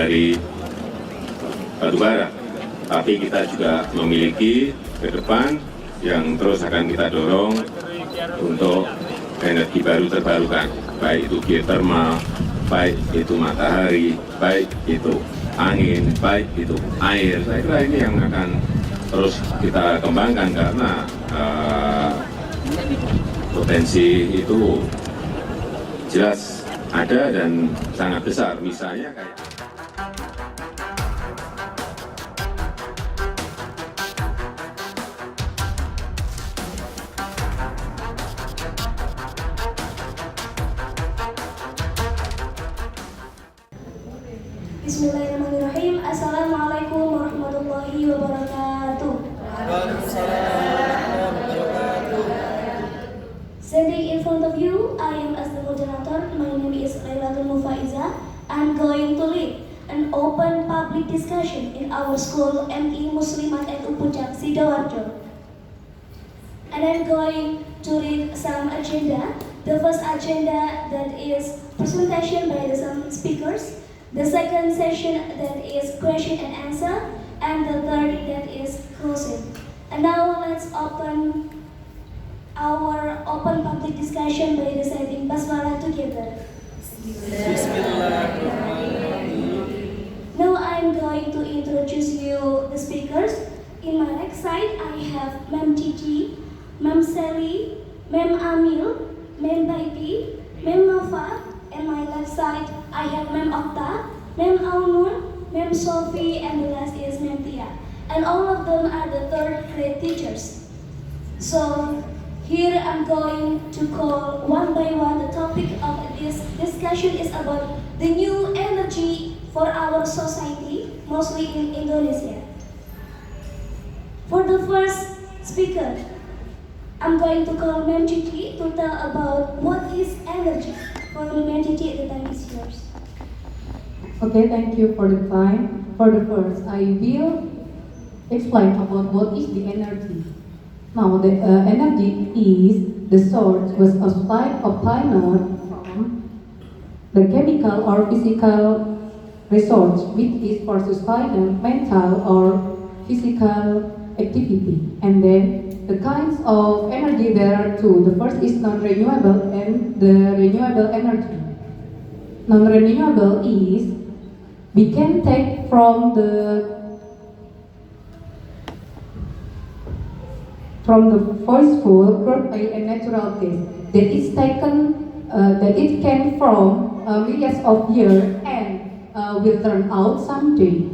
dari batu bara. Tapi kita juga memiliki ke depan yang terus akan kita dorong untuk energi baru terbarukan, baik itu geothermal, baik itu matahari, baik itu angin, baik itu air. Saya kira ini yang akan terus kita kembangkan karena potensi itu jelas ada dan sangat besar. Misalnya kayak Bismillahirrahmanirrahim. Assalamualaikum warahmatullahi wabarakatuh. Standing in front of you, I am as the moderator. My name is Lailatul Mufaiza. I'm going to lead an open public discussion in our school MI Muslimat and Upucak Sidoarjo. And I'm going to read some agenda. The first agenda that is presentation by some speakers. The second session that is question and answer, and the third that is closing. And now let's open our open public discussion by reciting Basmalah together. Now I'm going to introduce you the speakers. In my right side I have Ma'am Cici, Ma'am Sally, Ma'am Amil, Ma'am Baiti, Ma'am Nova, and my left side I have Ma'am Okta, Ma'am Aunun, Ma'am Sophie, and the last is Ma'am Tia. And all of them are the third grade teachers. So here I'm going to call one by one. The topic of this discussion is about the new energy for our society, mostly in Indonesia. For the first speaker, I'm going to call Ma'am Cici to tell about what is energy. For Ma'am Cici, the time is yours. Okay, thank you for the time. For the first, I will explain about what is the energy. Now, the energy is the source was obtained from the chemical or physical resource, which is for sustainable mental or physical activity. And then the kinds of energy there are two. The first is non-renewable and the renewable energy. Non-renewable is we can take from the forceful crude oil and natural gas that is taken that it came from millions of years and will turn out someday.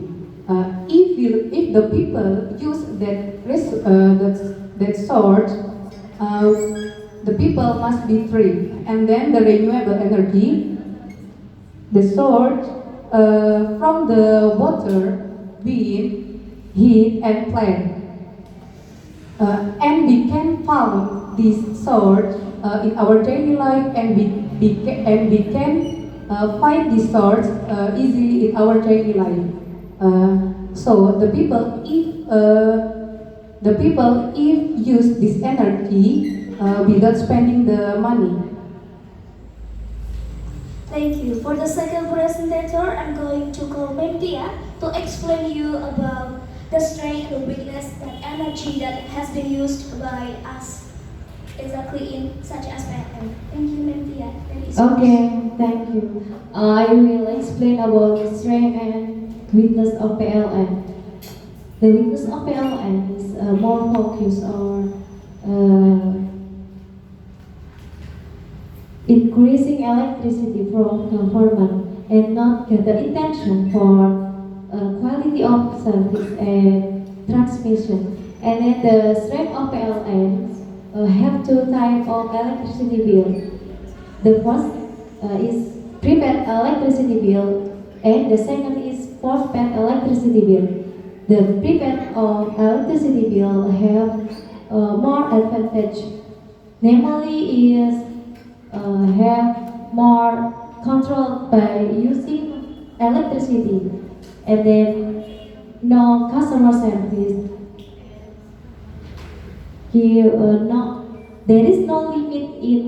If the people use that source, the people must be free. And then the renewable energy, the source from the water, wind, heat, and plant. And we can find this source in our daily life, and we can find this source easily in our daily life. So the people, if use this energy without spending the money. Thank you. For the second presenter, I'm going to call Ma'am Tia to explain you about the strength and weakness and energy that has been used by us exactly in such as PLN. Thank you, Ma'am Tia. Okay, thank you. I will explain about the strength and weakness of PLN. The weakness of PLN is more focused on increasing electricity from government and not get the intention for quality of service and transmission. And then the strength of PLN have two types of electricity bill. The first is prepaid electricity bill, and the second is postpaid electricity bill. The prepaid of electricity bill have more advantage. Namely is have more control by using electricity, and then no customer service. There is no limit in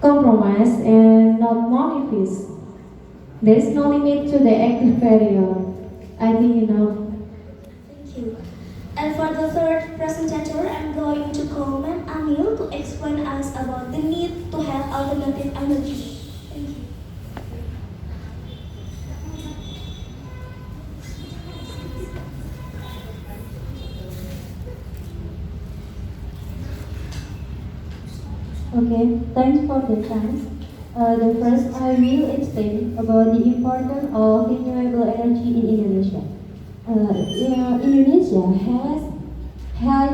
compromise and not manifest. There is no limit to the active period. I think you know. Thank you. And for the third presenter, I'm going to call Ma'am Amil to explain us about the need to have alternative energy. Thank you. Okay, thanks for the chance. The first, I will explain about the importance of renewable energy in Indonesia. Indonesia has had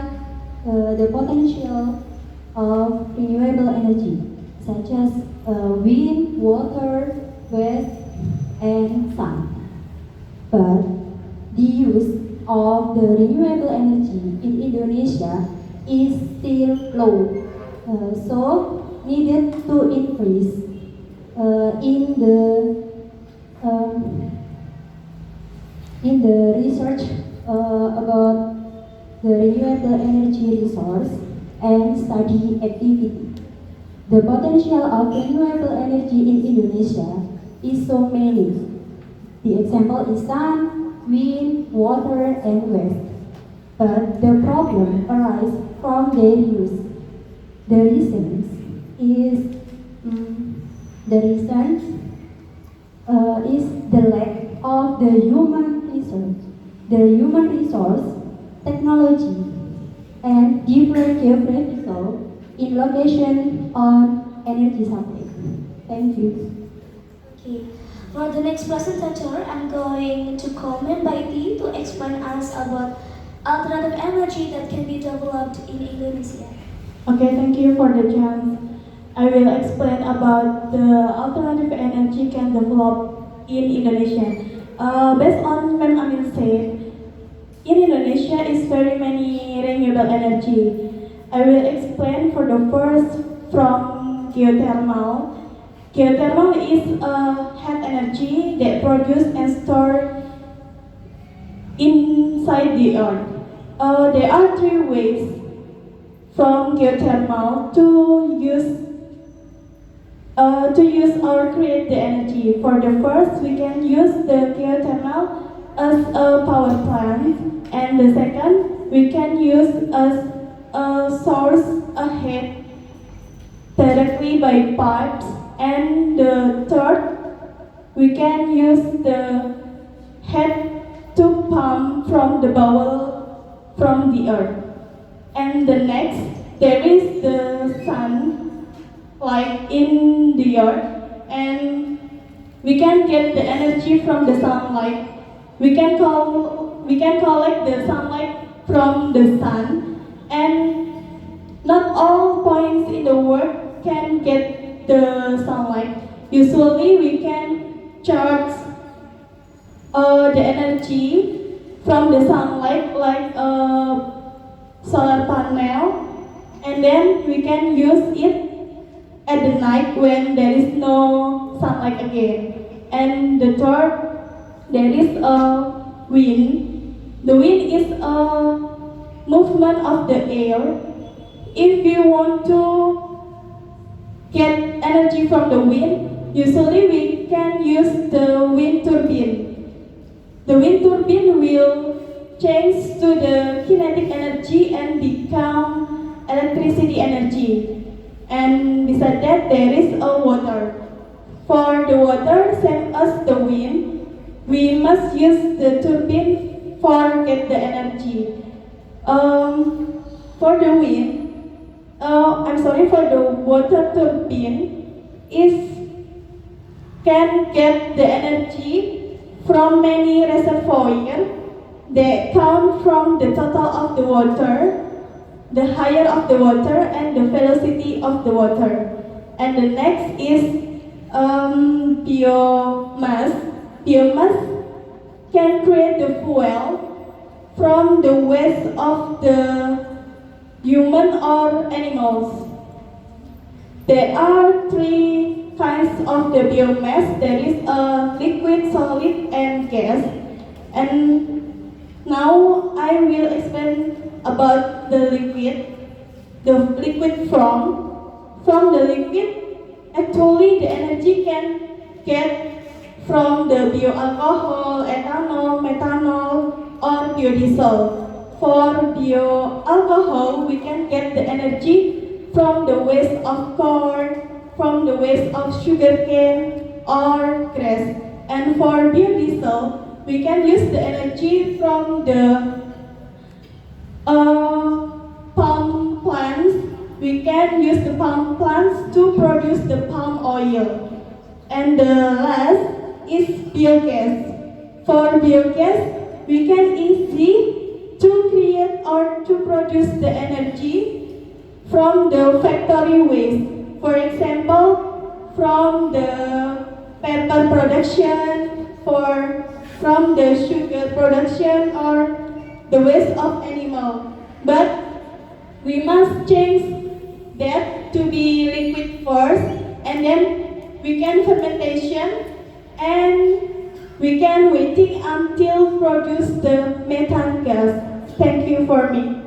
the potential of renewable energy, such as wind, water, waste, and sun. But the use of the renewable energy in Indonesia is still low. So needed to increase um, in the research about the renewable energy resource and study activity. The potential of renewable energy in Indonesia is so many. The example is sun, wind, water, and waste. But the problem arises from their use. The reasons is the lack of the human resource, technology, and different geographical in location on energy supply. Thank you. Okay. For the next presenter, I'm going to call Ma'am Baiti to explain us about alternative energy that can be developed in Indonesia. Okay, thank you for the chance. I will explain about the alternative energy can develop in Indonesia. Based on Ma'am Amin said, in Indonesia is very many renewable energy. I will explain for the first from geothermal. Geothermal is a heat energy that produced and stored inside the earth. There are three ways from geothermal to use or create the energy. For the first, we can use the geothermal as a power plant, and the second, we can use as a source a heat directly by pipes, and the third, we can use the head to pump from the bowel from the earth. And the next, there is the sun, like in the earth, and we can get the energy from the sunlight. We can collect the sunlight from the sun, and not all points in the world can get the sunlight. Usually, we can charge the energy from the sunlight like a solar panel, and then we can use it at the night when there is no sunlight again. And the third, there is a wind. The wind is a movement of the air. If you want to get energy from the wind, usually we can use the wind turbine. The wind turbine will change to the kinetic energy and become electricity energy. And beside that, there is a water. For the water, same as the wind, we must use the turbine for get the energy. For the wind, for the water turbine is can get the energy from many reservoirs that come from the total of the water, the higher of the water, and the velocity of the water. And the next is biomass. Biomass can create the fuel from the waste of the human or animals. There are three kinds of the biomass. There is a liquid, solid, and gas. And now I will explain about the liquid. The liquid from the liquid Actually, the energy can get from the bioalcohol, ethanol, methanol, or biodiesel. For bioalcohol, we can get the energy from the waste of corn, from the waste of sugarcane or grass. And for biodiesel, we can use the energy from the palm plants. We can use the palm plants to produce the palm oil. And the last is biogas. For biogas, we can easy to create or to produce the energy from the factory waste. For example, from the paper production, from the sugar production, or the waste of animal. But we must change that to be liquid first, and then we can fermentation, and we can waiting until produce the methane gas. Thank you for me.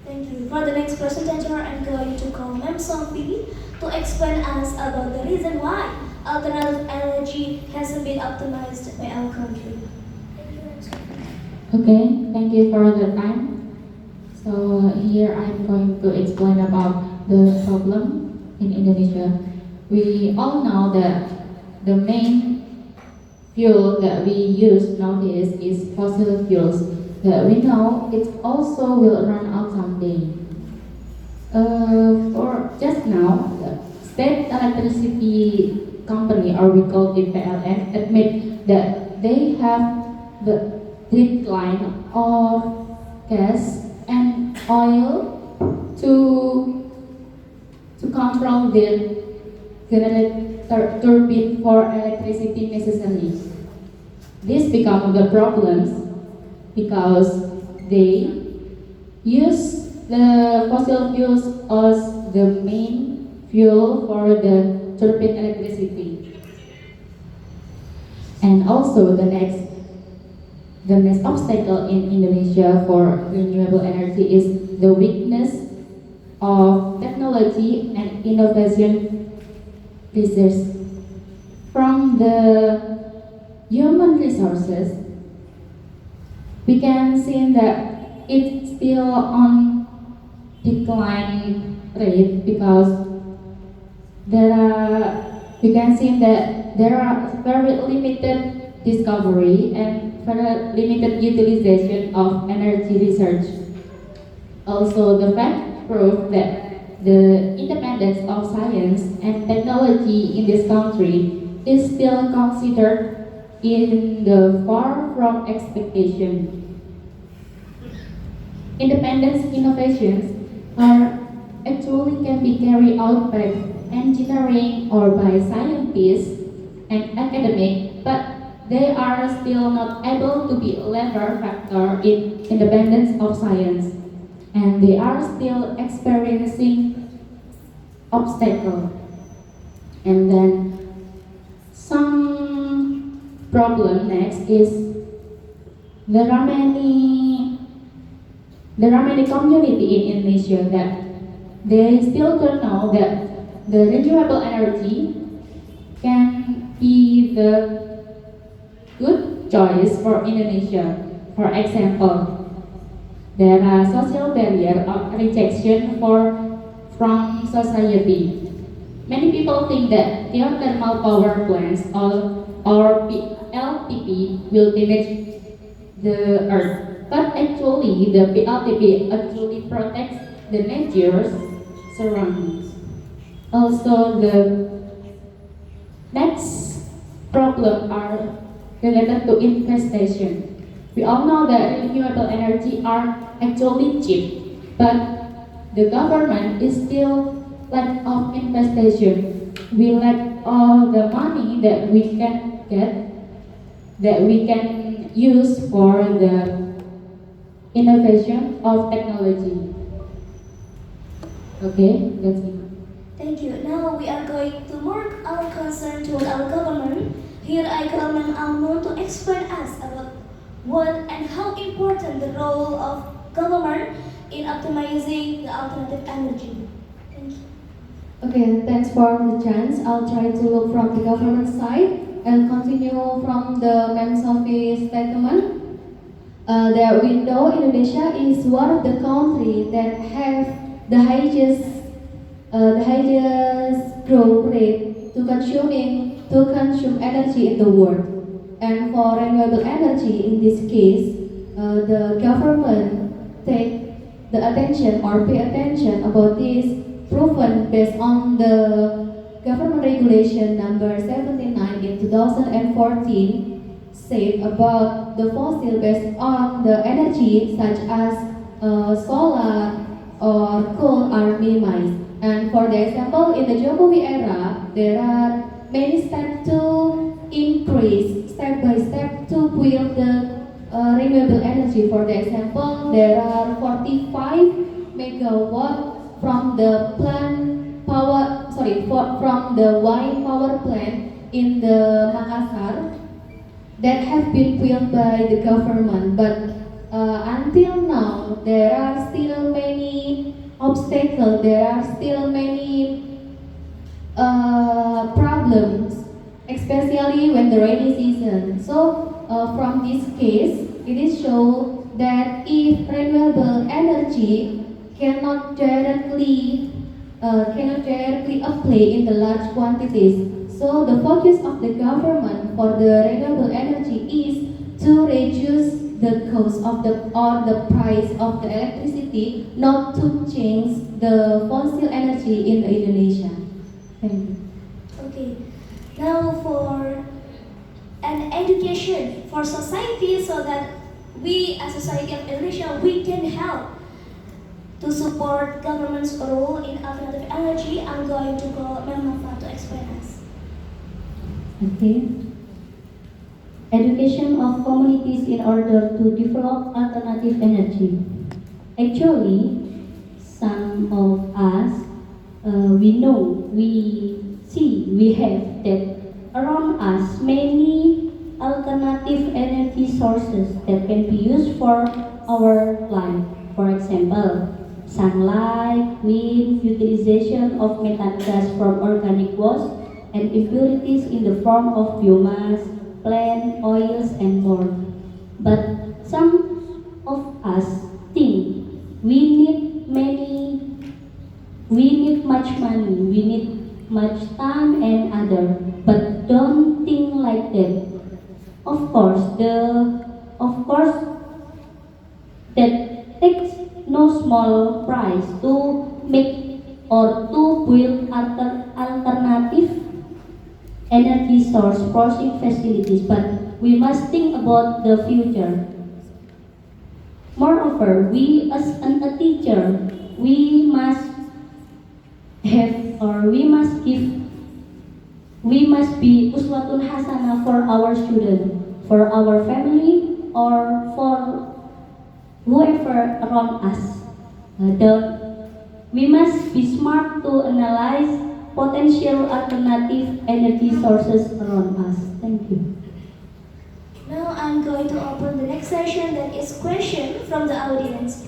Thank you. For the next presenter, I'm going to call Ma'am Sophie to explain us about the reason why alternative energy hasn't been optimized by our country. Thank you, Ma'am Sophie. Okay, thank you for the time. So here I'm going to explain about the problem in Indonesia. We all know that the main fuel that we use nowadays is fossil fuels. That we know it also will run out someday. For just now, the state electricity company, or we call it PLN, admit that they have the decline of gas and oil to control the generator turbine for electricity necessary. This becomes the problems because they use the fossil fuels as the main fuel for the turbine electricity. And also the next obstacle in Indonesia for renewable energy is the weakness of technology and innovation research. From the human resources, we can see that it's still on decline rate because we can see that there are very limited discovery and very limited utilization of energy research. Also, the fact proves that the independence of science and technology in this country is still considered in the far from expectation. Independence innovations are actually can be carried out by engineering or by scientists and academic, but they are still not able to be a lever factor in independence of science, and they are still experiencing obstacles. And then some problem next is there are many community in Indonesia that they still don't know that the renewable energy can be the good choice for Indonesia. For example, there are social barrier of rejection from society. Many people think that geothermal power plants or LTP will damage the earth, but actually the LTP actually protects the nature's surroundings. Also, the next problem are related to infestation. We all know that renewable energy are actually cheap, but the government is still lack of infestation. We lack all the money that we can get, that we can use for the innovation of technology. Okay, that's it. Thank you. Now we are going to mark our concern toward our government. Here I call Ma'am Almo to explain us about what and how important the role of government in optimizing the alternative energy. Thank you. Okay, thanks for the chance. I'll try to look from the government side and continue from the MEMS office statement. That we know Indonesia is one of the countries that have the highest growth rate to consume energy in the world. And for renewable energy, in this case, the government take the attention or pay attention about this, proven based on the government regulation number 79 in 2014, said about the fossil based on the energy such as solar or coal are minimized. And for the example, in the Jokowi era, there are many steps to increase step by step to build the renewable energy. For the example, there are 45 megawatt from the from the wind power plant in the Makassar that have been built by the government, but until now there are still many obstacles, there are still many problems, especially when the rainy season. So from this case, it is shown that if renewable energy cannot directly apply in the large quantities. So the focus of the government for the renewable energy is to reduce the cost of the price of the electricity, not to change the fossil energy in the Indonesia. Thank you. Okay, now for an education for society so that we as society of Indonesia, we can help to support government's role in alternative energy. I'm going to call Memafa to explain us. Okay. Education of communities in order to develop alternative energy. Actually, some of us, we know, we see, we have that around us many alternative energy sources that can be used for our life. For example, sunlight, wind, utilization of methane gas from organic waste, and impurities in the form of biomass, plant oils, and more. But some of us think we need much money, we need much time and other, but don't think like that. Of course, that takes no small price to make or to build alternative energy source processing facilities, but we must think about the future. Moreover, we as a teacher, we must have or we must give, we must be uswatun hasanah for our student, for our family, or for whoever around us. We must be smart to analyze potential alternative energy sources around us. Thank you. Now I'm going to open the next session, that is question from the audience.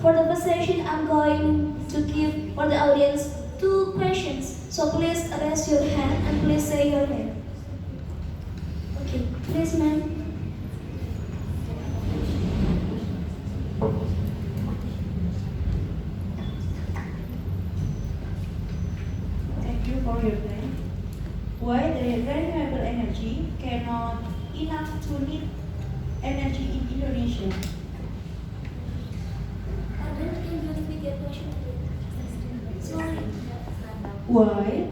For the first session, I'm going to give for the audience 2 questions. So please raise your hand and please say your name. Okay, please ma'am. Thank you for your time. Why the renewable energy cannot enough to meet energy in Indonesia? Can you repeat your question again? Sorry. Why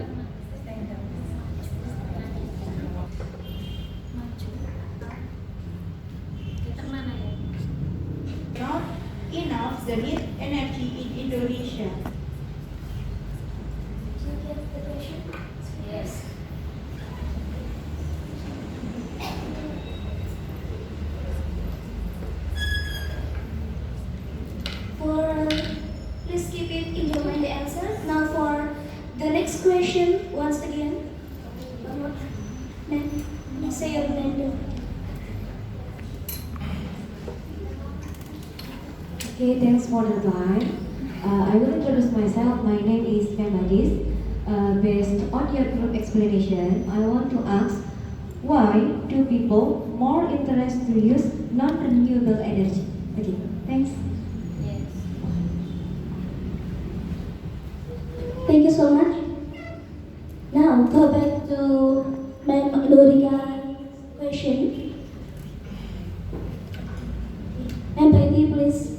not enough the need energy in Indonesia? Do you get the question? Yes. Please keep it in your mind the answer. Now for the next question, once again. Ma'am, say your name. Okay, thanks for the time. I will introduce myself. My name is Memadis. Based on your group explanation, I want to ask, why do people more interested to use non-renewable energy? Okay, thanks. Thank you so much. Now go back to Ma'am Lorika question. Ma'am Patty, please.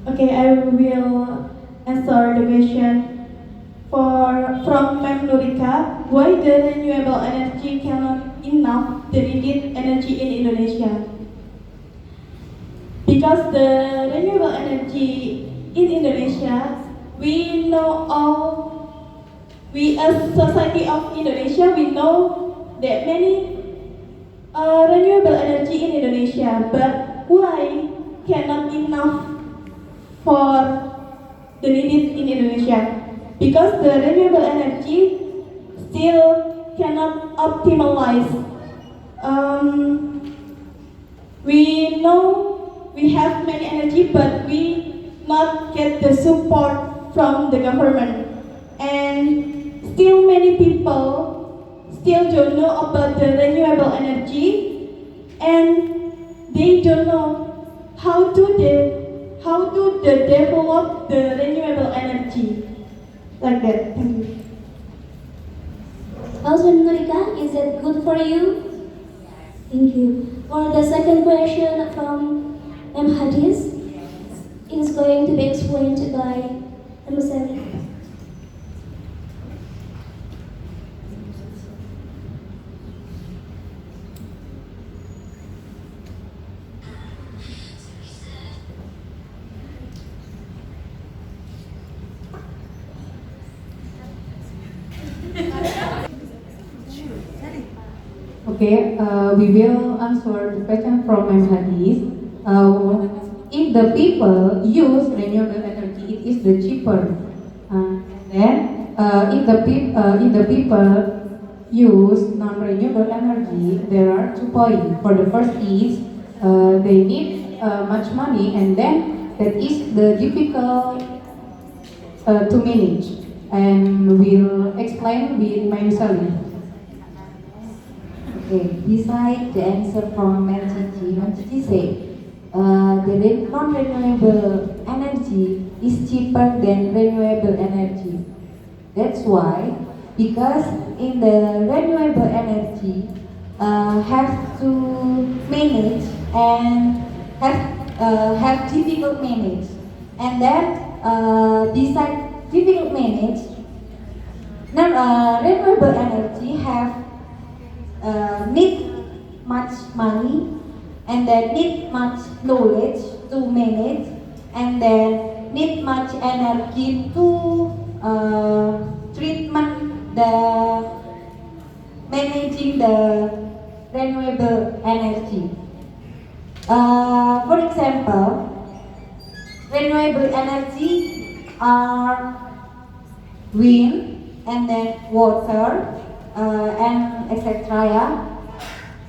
Okay, I will answer the question from Ma'am Lorika. Why the renewable energy cannot enough the needed energy in Indonesia? Because the renewable energy in Indonesia, we know we as society of Indonesia, we know that many renewable energy in Indonesia, but why cannot enough for the needed in Indonesia? Because the renewable energy still cannot optimize. We know we have many energy, but we not get the support from the government, and still many people still don't know about the renewable energy, and they don't know how to develop the renewable energy like that. Thank you. Also, Lorika, is that good for you? Thank you. For the second question from M. Hadis, it is going to be explained by M. Sally. Okay, we will answer the question from M. Hadis. If the people use renewable energy, it is the cheaper. If the people use non-renewable energy, there are 2 points. For the first is they need much money, and then that is the difficult to manage. And we'll explain with my Sally. Okay, beside the answer from Melchiji said, the non-renewable energy is cheaper than renewable energy. That's why, because in the renewable energy, have to manage and have difficult manage, and that beside difficult manage, renewable energy have need much money, and then need much knowledge to manage, and then need much energy to treatment the managing the renewable energy. For example, renewable energy are wind, and then water, and etc. Yeah.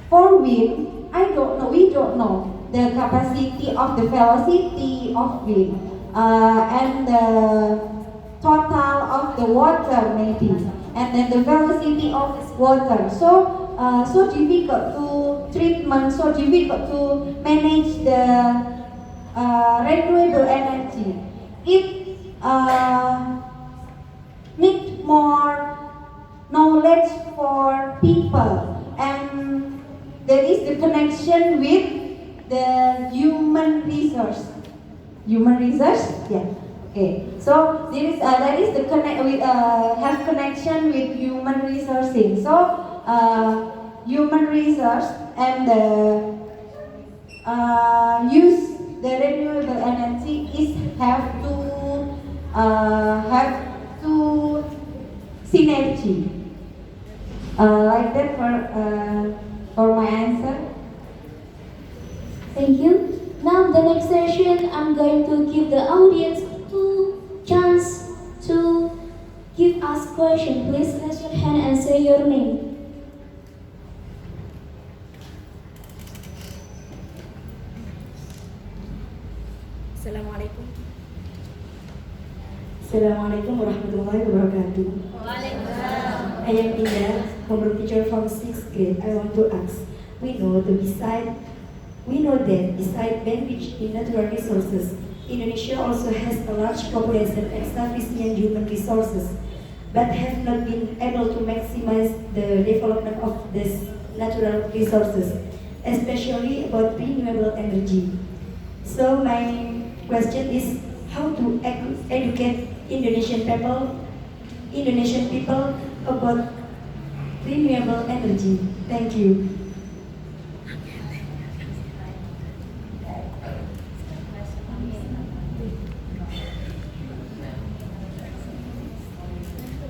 For wind, we don't know the capacity of the velocity of wind, and the total of the water maybe, and then the velocity of water. So difficult to treatment, so difficult to manage the renewable energy. It need more knowledge for people, and there is the connection with the human resource. Human resource, yeah. Okay. So there is the connect with have connection with human resourcing. So human resource and the use the renewable energy is have to synergy. Like that for my answer. Thank you. Now the next session, I'm going to give the audience 2 chance to give us question. Please raise your hand and say your name. Assalamualaikum. Assalamualaikum warahmatullahi wabarakatuh. I am Indah, homeroom teacher from 6th grade. I want to ask, we know that beside being rich in natural resources, Indonesia also has a large population and sufficient human resources, but have not been able to maximize the development of these natural resources, especially about renewable energy. So my question is how to educate Indonesian people about renewable energy. Thank you.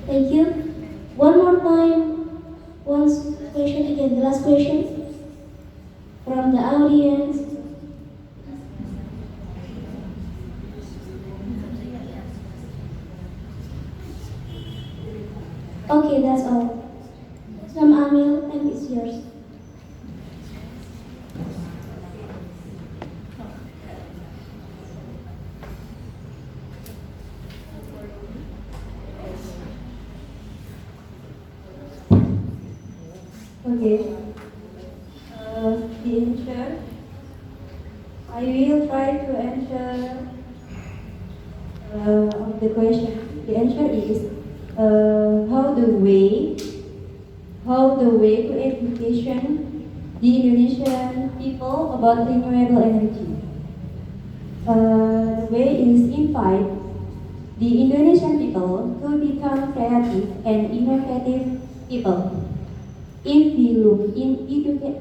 Thank you. One more time. One question again. The last question from the audience. Okay, that's all. Sam Amil, time is yours. Okay. The answer. I will try to answer of the question. The answer is how the way to education the Indonesian people about renewable energy. The way is invite the Indonesian people to become creative and innovative people. If we look in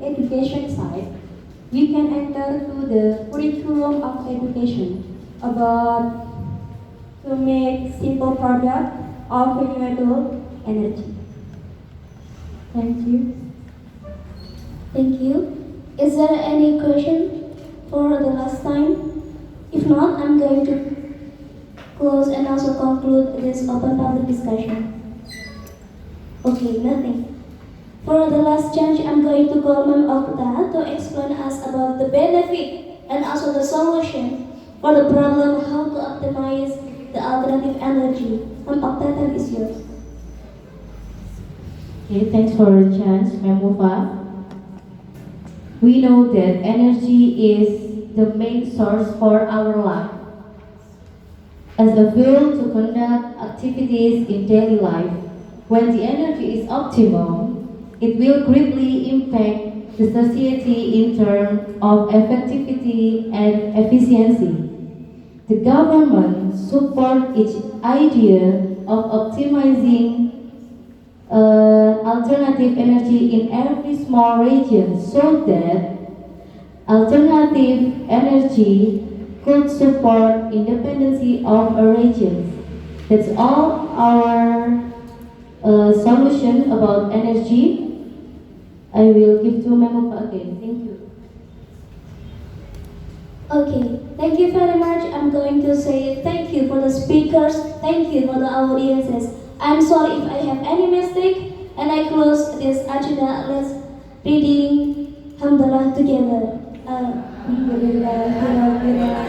education side, we can enter to the curriculum of education about to make simple product of renewable energy. Thank you. Thank you. Is there any question for the last time? If not, I'm going to close and also conclude this open public discussion. Okay, nothing. For the last chance, I'm going to call Ma'am Okta to explain us about the benefit and also the solution for the problem how to optimize the alternative energy. Ma'am Okta, time is yours. Okay, thanks for the chance, Ma'am Mufa. We know that energy is the main source for our life. As a fuel to conduct activities in daily life, when the energy is optimal, it will greatly impact the society in terms of effectivity and efficiency. The government supports its idea of optimizing alternative energy in every small region so that alternative energy could support independency of a region. That's all our solution about energy. I will give to Memopa again. Thank you. Okay, thank you very much. I'm going to say thank you for the speakers, thank you for the audiences. I'm sorry if I have any mistake, and I close this agenda. Let's reading Alhamdulillah together. Alhamdulillah.